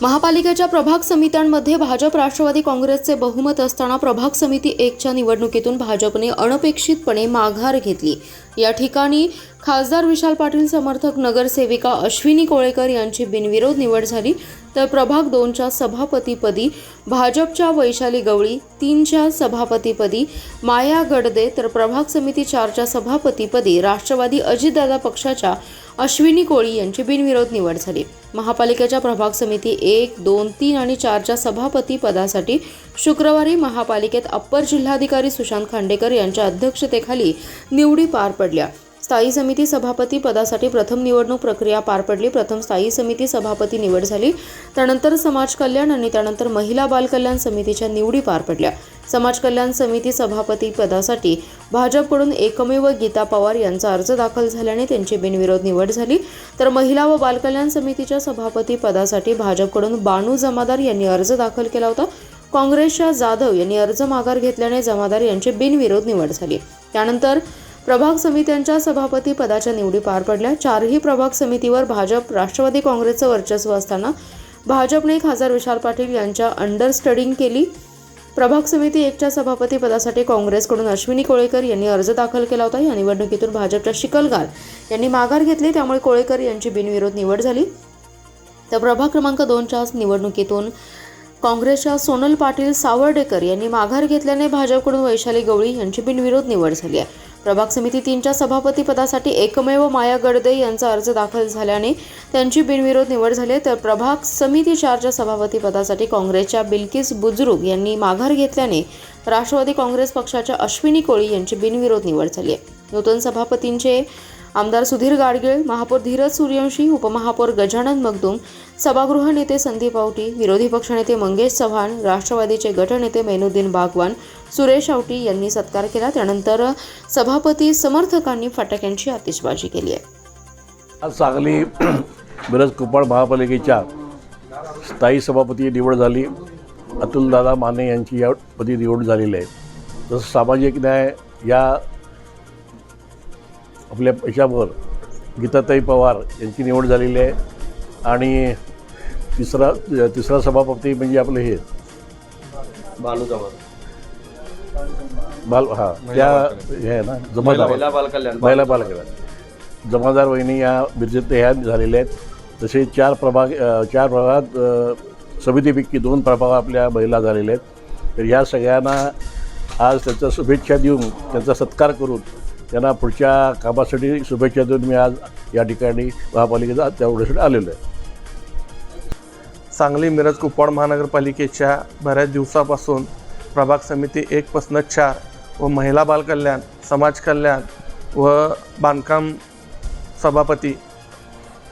महापालिकेच्या प्रभाग समित्यांमध्ये भाजप राष्ट्रवादी काँग्रेसचे बहुमत असताना प्रभाग समिती 1च्या निवडणुकीतून भाजपने अनपेक्षितपणे माघार घेतली। या ठिकाणी खासदार विशाल पाटील समर्थक नगरसेविका अश्विनी कोळेकर यांची बिनविरोध निवड झाली, तर प्रभाग 2च्या सभापतीपदी भाजपच्या वैशाली गवळी, 3च्या सभापतीपदी माया गडदे, तर प्रभाग समिती 4च्या सभापतीपदी राष्ट्रवादी अजितदादा पक्षाच्या अश्विनी कोळी यांची बिनविरोध निवड झाली। महापालिकेच्या प्रभाग समिती 1, 2, 3 आणि 4च्या सभापती पदासाठी शुक्रवारी महापालिकेत अप्पर जिल्हाधिकारी सुशांत खांडेकर यांच्या अध्यक्षतेखाली निवडी पार पडल्या। स्थायी समिती सभापती पदासाठी प्रथम निवडणूक प्रक्रिया पार पडली। प्रथम स्थायी समिती सभापती निवड झाली, त्यानंतर समाज कल्याण आणि त्यानंतर महिला बाल कल्याण समितीच्या निवडी पार पडल्या। समाज कल्याण समिती सभापती पदासाठी भाजपकडून एकमेव गीता पवार यांचा अर्ज दाखल झाल्याने त्यांची बिनविरोध निवड झाली, तर महिला व बाल कल्याण समितीच्या सभापती पदासाठी भाजपकडून बानू जमादार यांनी अर्ज दाखल केला होता। काँग्रेसच्या जाधव यांनी अर्ज माघार घेतल्याने जमादार यांची बिनविरोध निवड झाली। त्यानंतर प्रभाग समित्यांच्या सभापती पदाच्या निवडी पार पडल्या। चारही प्रभाग समितीवर भाजप राष्ट्रवादी काँग्रेसचं वर्चस्व असताना भाजपने खासदार विशाल पाटील यांच्या अंडरस्टडिंग केली। प्रभाग समिती 1च्या सभापती पदासाठी काँग्रेसकडून अश्विनी कोळेकर यांनी अर्ज दाखल केला होता। या निवडणुकीतून भाजपच्या शिकलगार यांनी माघार घेतली, त्यामुळे कोळेकर यांची बिनविरोध निवड झाली। तर प्रभाग क्रमांक 2च्या निवडणुकीतून काँग्रेसच्या सोनल पाटील सावर्डेकर यांनी माघार घेतल्याने भाजपकडून वैशाली गवळी यांची बिनविरोध निवड झाली आहे। प्रभाग समिती 3च्या सभापती पदासाठी एकमेव माया गडदे यांचा अर्ज दाखल झाल्याने त्यांची बिनविरोध निवड झाली, तर प्रभाग समिती 4च्या सभापती पदासाठी काँग्रेसच्या बिल्किस बुजुर्ग यांनी माघार घेतल्याने राष्ट्रवादी काँग्रेस पक्षाच्या अश्विनी कोळी यांची बिनविरोध निवड झाली आहे। नूतन सभापतींचे आमदार सुधीर गाडगीळ, महापौर धीरज सूर्यवंशी, उपमहापौर गजानन मगदूम, सभागृह नेते संदीप आवटी, विरोधी पक्षनेते मंगेश चव्हाण, राष्ट्रवादीचे गटनेते मैनुद्दीन बागवान, सुरेश आवटी यांनी सत्कार केला। त्यानंतर सभापती समर्थकांनी फटाक्यांची आतिषबाजी केली आहे। आज सांगली मिरज कुपवाड महापालिकेच्या स्थायी सभापती निवड झाली। अतुलदादा माने यांची या पदी निवड झालेली आहे। तसं सामाजिक न्याय या आपल्या याच्यावर गीताताई पवार यांची निवड झालेली आहे आणि तिसरा सभापती म्हणजे आपलं हे बानू जमादार त्या हे आहे ना जमादार महिला बाल कल्याण जमादार वहिनी या बिरजेत ह्या झालेल्या आहेत। तसे चार प्रभागात समितीपैकी 2 प्रभाग आपल्या महिला झालेल्या आहेत। तर ह्या सगळ्यांना आज त्यांचा शुभेच्छा देऊन त्यांचा सत्कार करून त्यांना पुढच्या कामासाठी शुभेच्छा देऊन मी आज या ठिकाणी महापालिकेचा त्यावेळेसाठी आलेलो आहे। सांगली मिरज कुपवाड महानगरपालिकेच्या बऱ्याच दिवसापासून प्रभाग समिती 1 पासून 4 व महिला बाल कल्याण, समाज कल्याण व बांधकाम सभापती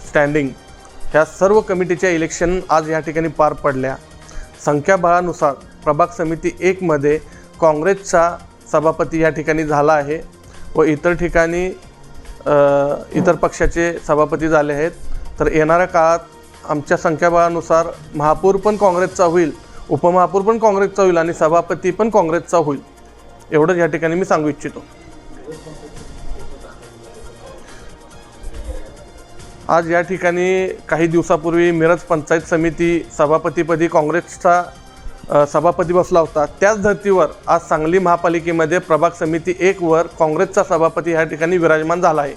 स्टँडिंग ह्या सर्व कमिटीच्या इलेक्शन आज या ठिकाणी पार पडल्या। संख्याबळानुसार प्रभाग समिती 1 मध्ये काँग्रेसचा सभापती या ठिकाणी झाला आहे व इतर ठिकाणी इतर पक्षाचे सभापती झाले आहेत। तर येणाऱ्या काळात आमच्या संख्याबळानुसार महापौर पण काँग्रेसचा होईल, उपमहापौर पण काँग्रेसचा होईल आणि सभापती पण काँग्रेसचा होईल, एवढंच या ठिकाणी मी सांगू इच्छितो। आज या ठिकाणी काही दिवसापूर्वी मिरज पंचायत समिती सभापतीपदी काँग्रेसचा सभापती बसला होता। त्याच धर्तीवर आज सांगली महापालिकेमध्ये प्रभाग समिती 1 वर काँग्रेसचा सभापती या ठिकाणी विराजमान झाला आहे।